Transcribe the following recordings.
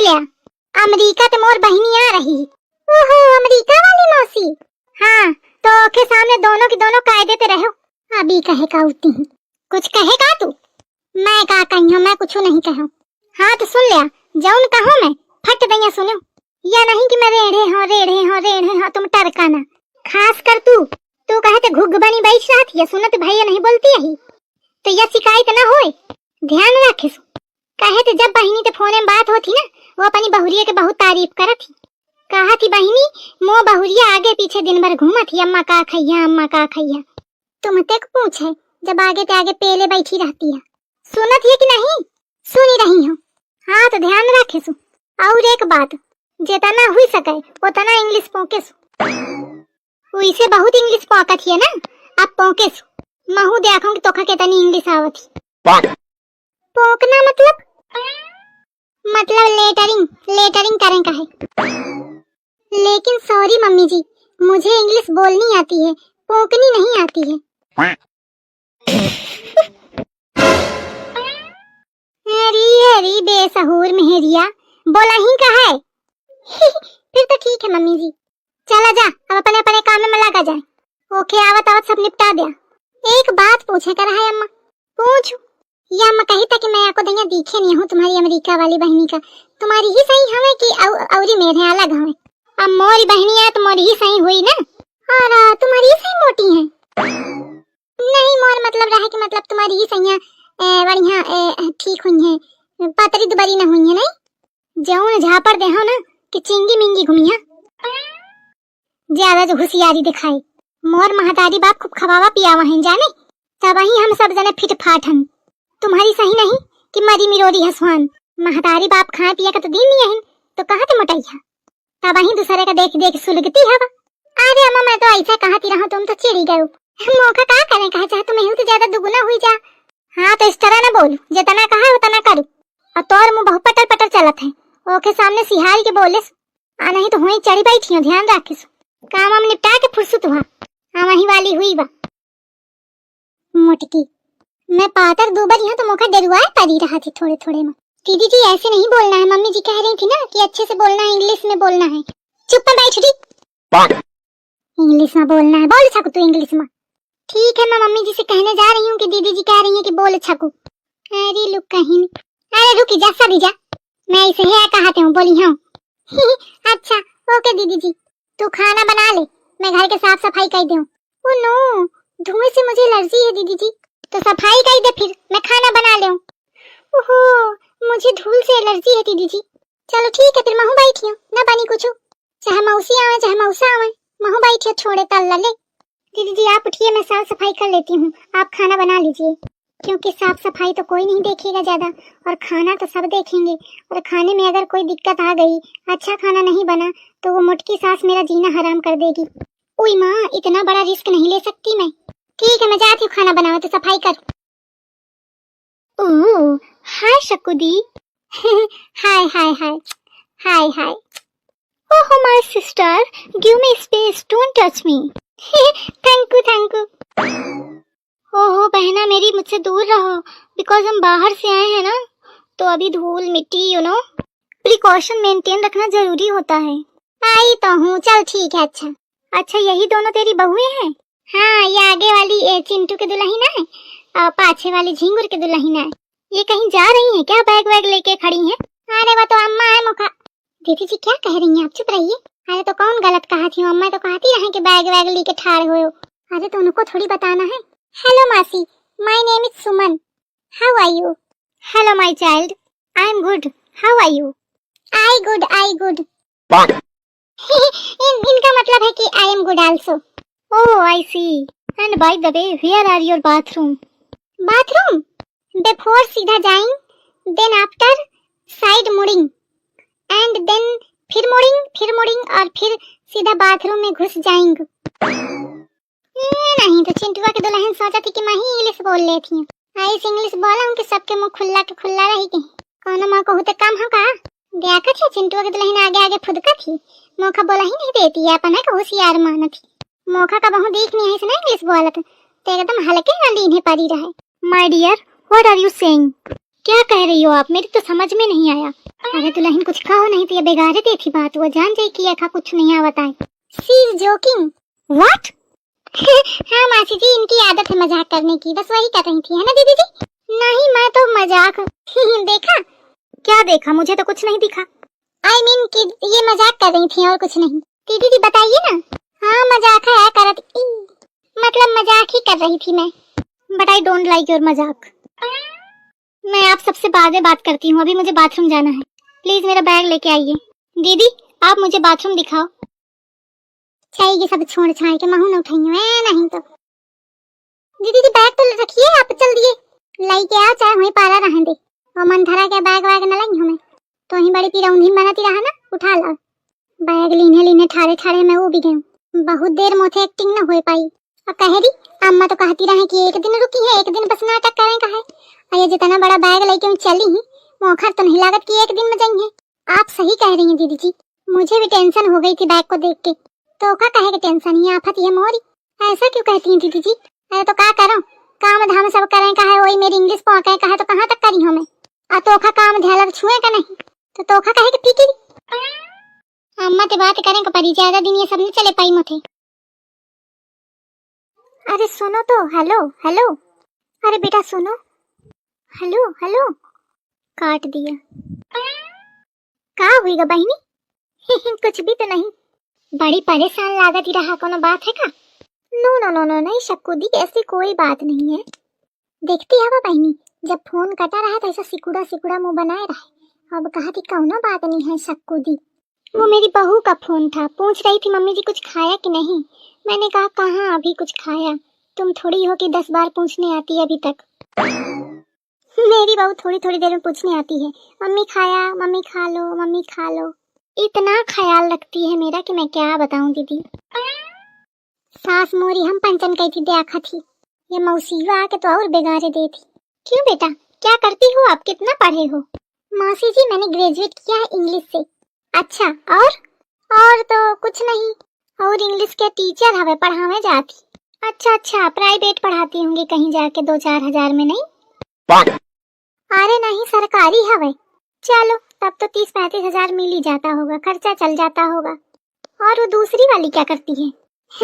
लिया, अमेरिका ते मोर बहनी आ रही। ओहो, अमेरिका वाली मौसी। हाँ, तो के सामने दोनों की दोनों कायदे ते रहो। अभी कहे का उठी कुछ कहेगा तू? मैं का कही हूँ, मैं कुछ नहीं कहूँ। हाँ तो सुन लिया, जौन कहूँ मैं फट दैया सुनो, या नहीं कि मैं रेढ़े हो तुम टरकाना। खास कर तू कहे तो घुग बनी बैठ रहा थी, सुनत भैया नहीं बोलती यही तो यह शिकायत ना होए, ध्यान रखे। कहे तो जब बहिनी ते फोन में बात होती ना, वो अपनी बहुरिया के बहुत तारीफ करत थी। कहा थी बहिनी मो बहुरिया आगे पीछे दिन भर घूमत थी, अम्मा का खैया। तुम तक पूछे जब आगे ते आगे पेले बैठी रहती है, सुनत है कि नहीं? सुनी रही हो। हाँ तो ध्यान रखे सु। और एक बात, जितना हुई सके उतना इंग्लिश पोके सु। उइसे बहुत इंग्लिश पोकत है ना, अब पोके सु। महू देखूं कि तोखा कितनी इंग्लिश आवत है। पोकना मतलब लेटरिंग करें का है। लेकिन सॉरी मम्मी जी, मुझे इंग्लिश बोलनी आती है, पोकनी नहीं आती है। हरी बेसहूर मेहरिया, बोला ही का है। फिर तो ठीक है मम्मी जी, चला जा अब अपने अपने काम में लगा जाए। ओके, आवत सब निपटा दिया। एक बात पूछे कर है अम्मा। पूछू। या अम्मा कही था कि मैं आपको दैया दिखे नहीं हूँ तुम्हारी अमेरिका वाली बहनी का, तुम्हारी ही सही हमें कि औरी मेरे अलग हमें। अब मोरी बहनी है तो मोरी ही सही हुई ना, और तुम्हारी ही सही मोटी है। नहीं मोर मतलब रहा कि मतलब तुम्हारी ही सही बढ़िया ठीक हुई है, पतरी दुबरी न हुई है। नहीं जौन झापड़ दे हो ना कि चिंगी मिंगी घूमी है, ज्यादा जो होशियारी दिखाई। मोर महतारी बाप खूब खवावा पियावा है जाने, तब ही हम सब जने फिट फाट हन। तुम्हारी सही नहीं कि मरी मिरोरी हसवान। महतारी बाप खाए पिया का तो दिन नहीं है, तो कहाँ ते मोटाई है, तब ही दूसरे का देख देख सुलगती हवा। अरे अम्मा मैं तो ऐसा कहती रहा, तुम तो चिड़ी गए। मौका का करें, कहा चाहे तुम्हें तो ज्यादा दुगुना हुई जा। हाँ तो इस तरह ना बोल, जितना कहा उतना करूँ। और तोर मुँह बहुत पटर चलत है, ओके सामने सिहारी के बोले आ नहीं तो वहीं चढ़ी बैठी हो, ध्यान रखे। काम हम निपटा के फुर्सत हुआ, हाँ वही वाली हुई बा मोटकी। मैं पातर दुबरी हूँ तो मौका डरुआए पड़ी रहा थी थोड़े में। दीदी जी ऐसे नहीं बोलना है, मम्मी जी कह रही थी ना कि अच्छे से बोलना है, इंग्लिश में बोलना है। चुप बैठ दी, इंग्लिश में बोलना है, बोल सकू तू इंग्लिश में। ठीक है, मैं मम्मी जी से कहने जा रही हूँ कि दीदी जी कह रही हैं कि बोल छकू। अरे लुक कहीं नहीं, अरे रुकी जा सभी जा, मैं इसे है कहते हूँ बोली हाँ। अच्छा ओके दीदी जी, तू खाना बना ले, मैं घर के साफ सफाई कर दूँ। ओ नो, धुएं से मुझे एलर्जी है दीदी जी, तो सफाई कर दे फिर मैं खाना बना ले। ओहो, मुझे धूल से एलर्जी है दीदी जी। चलो ठीक है फिर महू बैठी हूँ, ना बनी कुछ, चाहे मौसी आवे चाहे मौसा आवे, महू बैठी छोड़े तल्ला ले। दीदी जी आप उठिए, मैं साफ सफाई कर लेती हूँ, आप खाना बना लीजिए, क्योंकि साफ सफाई तो कोई नहीं देखेगा ज्यादा, और खाना तो सब देखेंगे। और खाने में अगर कोई दिक्कत आ गई, अच्छा खाना नहीं बना, तो वो मोटकी सास मेरा जीना हराम कर देगी। उई माँ, इतना बड़ा रिस्क नहीं ले सकती मैं। ठीक है मैं जाती हूँ, खाना बनाओ तो सफाई कर। ओह हाय शकुदी। हाय हाय हाय हाय हाय। Oh my sister, give me space, don't touch me. Thank you. ओहो बहना मेरी, मुझसे दूर रहो, बिकॉज हम बाहर से आए हैं ना, तो अभी धूल मिट्टी यू नो प्रिकॉशन मेंटेन रखना जरूरी होता है। आई तो हूँ, चल ठीक है। अच्छा यही दोनों तेरी बहुएं हैं? हाँ, ये आगे वाली चिंटू के दुल्हन है और पाछे वाली झिंगुर के दुल्हन है। ये कहीं जा रही है क्या, बैग लेके खड़ी हैं? अरे वो तो अम्मा है मुखा। दीदी जी क्या कह रही हैं आप, चुप रहिए। अरे तो कौन गलत कहा थी, अम्मा तो कहती रहे कि बैग लेके ठाड़ हुए हो। अरे तो उनको थोड़ी बताना है। हेलो मासी, my name is Suman, how are you? Hello my child, I am good, how are you? I good. इनका मतलब है कि I am good also. Oh I see, and by the way where are your bathroom? Bathroom before सीधा जाइंग, then after side मुड़िंग, and then फिर मुड़िंग और फिर सीधा बाथरूम में घुस जाएंगे। नहीं तो चिंटुआ के दुल्हन सोचा थी कि मैं ही इंग्लिश बोल लेती हूँ। ऐसे इंग्लिश बोला हूँ कि सबके मुंह खुल्ला के खुल्ला रहेगी। कौन माँ को होते कम हो का देखा थी, चिंटुआ के दुल्हन आगे फुदका थी, मौका बोला ही नहीं देती है, अपन है का होशियार मान थी। मौका का बहु देख नहीं है इसने इंग्लिश बोलत, तो एकदम हल्के ना लीने पड़ी रहे। My dear what are you saying? क्या कह रही हो आप? मेरी तो समझ में नहीं आया। अरे दुल्हन कुछ कहो नहीं तो ये बेगारे दे थी बात, वो जान जाए कि ऐसा कुछ नहीं आवता है। She is joking. व्हाट? हाँ मासी जी, इनकी आदत है मजाक करने की, बस वही कर रही थी, है ना दीदी जी? नहीं, मैं तो मजाक देखा? क्या देखा? मुझे तो कुछ नहीं दिखा। I mean कि ये मजाक कर रही थी और कुछ नहीं। दीदी जी बताइए ना। हाँ मजाक है करत, मतलब मजाक ही कर रही थी मैं। But I don't like your मजाक। मैं आप सबसे बाद में बात करती हूँ, अभी मुझे बाथरूम जाना है। प्लीज मेरा बैग लेके आइए। दीदी आप मुझे बाथरूम दिखाओ। चाहिए सब छोड़ छाड़ के महू न उठाइए, मैं नहीं तो। दीदी जी बैग तो रखिए, आप चल दिए लाई के आ, चाहे वहीं पारा रहने दे। और मन धरा के बैग वैग न लाई हमें तो ही बड़ी पिरौंधी बनाती रहा ना, उठा ला बैग। लीने लीने ठाड़े ठाड़े मैं वो भी गई, बहुत देर मोथे एक्टिंग न हो पाई। और कह दी अम्मा तो कहती रहे कि एक दिन रुकी है, एक दिन बस नाटक करें का है। और ये जितना बड़ा बैग लेके मैं चली ही, मोखर तो नहीं लागत कि एक दिन में जाएंगे। आप सही कह रही हैं दीदी जी, मुझे भी टेंशन हो गई थी बैग को देख के। तो का कहे कि टेंशन ही आफत है मोरी, ऐसा क्यों कहती हैं दीदी जी? अरे तो क्या करो, काम धाम सब करें का है, वही मेरी इंग्लिश पहुंचे का है तो कहाँ तक करी हूँ मैं। और तोखा काम ध्यान छुए का नहीं तो तोखा कहे कि पीकी अम्मा ते बात करें का परी, ज्यादा दिन ये सब नहीं चले पाई मुझे। अरे सुनो तो, हेलो हेलो, अरे बेटा सुनो, हेलो हेलो। काट दिया। का हुईगा बहनी? कुछ भी तो नहीं। बड़ी परेशान लागत ही रहा, कोनो बात है का? नो नो नो नो नहीं शक्कू दी, ऐसी कोई बात नहीं है। देखती है बहनी, जब फोन कटा रहा था ऐसा सिकुड़ा सिकुड़ा मुंह बनाए रहा। अब कहा थी कौनो बात नहीं है शक्कू दी, वो मेरी बहू का फोन था, पूछ रही थी मम्मी जी कुछ खाया कि नहीं। मैंने कहा कहाँ अभी कुछ खाया, तुम थोड़ी हो कि 10 बार पूछने आती है अभी तक। मेरी बहू थोड़ी थोड़ी देर में पूछने आती है, मम्मी खाया, मम्मी खा लो, मम्मी खा लो। इतना ख्याल रखती है मेरा कि मैं क्या बताऊं दीदी। सास मोरी हम पंचन कही थी देखा थी, ये मौसी आके तो और बेगारे दे थी। क्यों बेटा क्या करती हो आप, कितना पढ़े हो? मौसी जी मैंने ग्रेजुएट किया है इंग्लिश से। अच्छा और तो कुछ नहीं, और इंग्लिश के टीचर हवे पढ़ावे जाती। अच्छा अच्छा, प्राइवेट पढ़ाती होंगी कहीं जाके 2-4 हजार में नहीं? अरे नहीं सरकारी हवे। चलो तब तो 30-35 हजार मिल ही जाता होगा, खर्चा चल जाता होगा। और वो दूसरी वाली क्या करती है?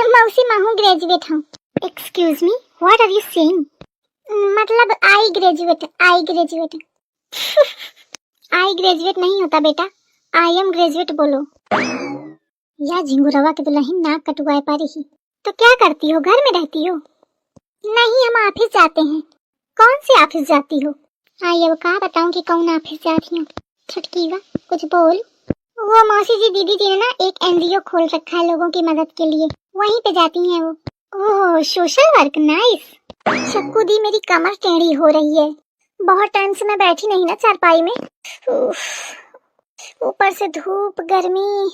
मौसी मैं ग्रेजुएट हूँ। Excuse me, what are you saying? मतलब आई ग्रेजुएट आई ग्रेजुएट नहीं होता बेटा, आई एम ग्रेजुएट बोलो। या झिंगुरवा के दुल्हन नाक कटवाए पा रही। तो क्या करती हो, घर में रहती हो? नहीं हम ऑफिस जाते हैं। कौन से ऑफिस जाती हो? आई अब कहा बताऊं कि कौन ऑफिस जाती हूँ। छुटकी वा कुछ बोल। वो मौसी जी दीदी जी ने ना एक एनजीओ खोल रखा है लोगों की मदद के लिए, वहीं पे जाती हैं वो। ओह सोशल वर्क, नाइस। शक्कू दी मेरी कमर टेढ़ी हो रही है, बहुत टाइम से मैं बैठी नहीं ना चारपाई में, ऊपर से धूप गर्मी।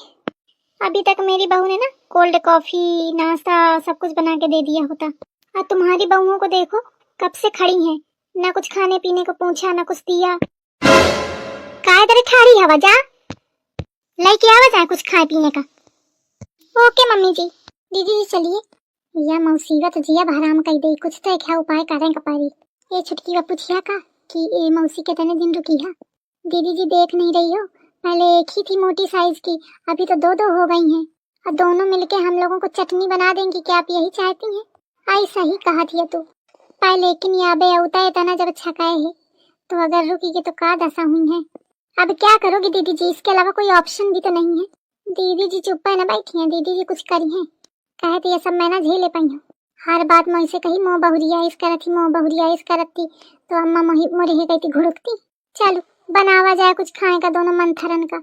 अभी तक मेरी बहू ने ना कोल्ड कॉफी नाश्ता सब कुछ बना के दे दिया होता। और तुम्हारी बहुओं को देखो कब से खड़ी हैं, ना कुछ खाने पीने को पूछा ना कुछ दिया। काय तरह ठाड़ी हवा जा लेके आवा जाए कुछ खाए पीने का। ओके मम्मी जी। दीदी जी चलिए, या मौसीवा तो जिया भराम कही दे, कुछ तो क्या उपाय करें कपारी। ये छुटकी वा पूछिया का कि ये मौसी के तने दिन रुकी है। दीदी जी देख नहीं रही हो, पहले एक ही थी मोटी साइज की, अभी तो 2-2 हो गई हैं। और दोनों मिलके हम लोगों को चटनी बना देंगी, क्या आप यही चाहती हैं? आई सही कहा थी तू, पहले लेकिन याबे अवता है तना जब छकाए है तो अगर रुकीगी तो का दशा हुई है। अब क्या करोगी दीदी जी, इसके अलावा कोई ऑप्शन भी तो नहीं है। दीदी जी चुप है ना बैठी हैं, दीदी जी कुछ करी हैं कहते ये सब मैं ना झेले पाई हूँ। हर बात मैं से कही मोह बहुरिया इस करत थी, मोह बहुरिया इस करत थी, तो अम्मा मोरे है कहती घुड़कती। चलो बनावा जाए कुछ खाए का दोनों मंथरन का।